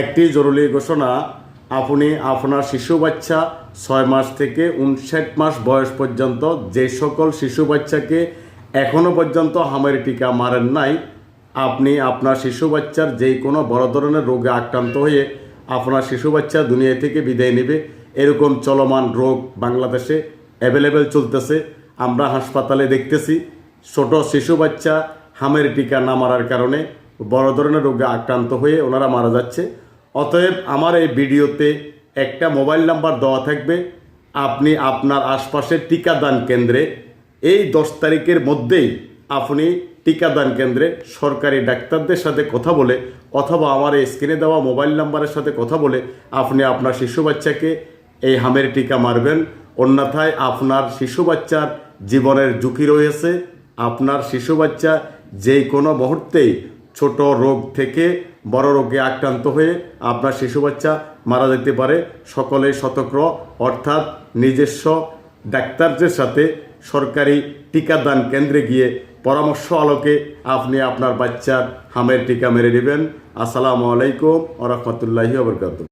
একটি জরুরি ঘোষণা, আপনি আপনার শিশু বাচ্চা 6 মাস থেকে 59 মাস বয়স পর্যন্ত যে সকল শিশু বাচ্চাকে এখনও পর্যন্ত হামের টিকা মারেন নাই, আপনি আপনার শিশু বাচ্চার যেই কোনো বড় ধরনের রোগে আক্রান্ত হয়ে আপনার শিশু বাচ্চা দুনিয়া থেকে বিদায় নেবে এরকম চলমান রোগ বাংলাদেশে অ্যাভেলেবেল চলতেছে। আমরা হাসপাতালে দেখতেছি ছোট শিশু বাচ্চা হামের টিকা না মারার কারণে বড় ধরনের রোগে আক্রান্ত হয়ে ওনারা মারা যাচ্ছে। অতএব আমার এই ভিডিওতে একটা মোবাইল নাম্বার দেওয়া থাকবে। আপনি আপনার আশপাশের টিকাদান কেন্দ্রে এই 10 তারিখের মধ্যেই আপনি টিকাদান কেন্দ্রে সরকারি ডাক্তারদের সাথে কথা বলে অথবা আমার এই স্ক্রিনে দেওয়া মোবাইল নাম্বারের সাথে কথা বলে আপনি আপনার শিশু বাচ্চাকে এই হামের টিকা মারবেন। অন্যথায় আপনার শিশু বাচ্চার জীবনের ঝুঁকি রয়েছে। আপনার শিশু বাচ্চা যেই কোনো মুহূর্তেই ছোট রোগ থেকে বড় রোগে আক্রান্ত হয়ে আপনার শিশু বাচ্চা মারা যেতে পারে। সকলেই সতর্ক, অর্থাৎ নিজস্ব ডাক্তারদের সাথে সরকারি টিকাদান কেন্দ্রে গিয়ে পরামর্শ আলোকে আপনি আপনার বাচ্চার হামের টিকা মেরে নেবেন। আসসালামু আলাইকুম ওয়া রাহমাতুল্লাহি ওয়া বারাকাতুহু।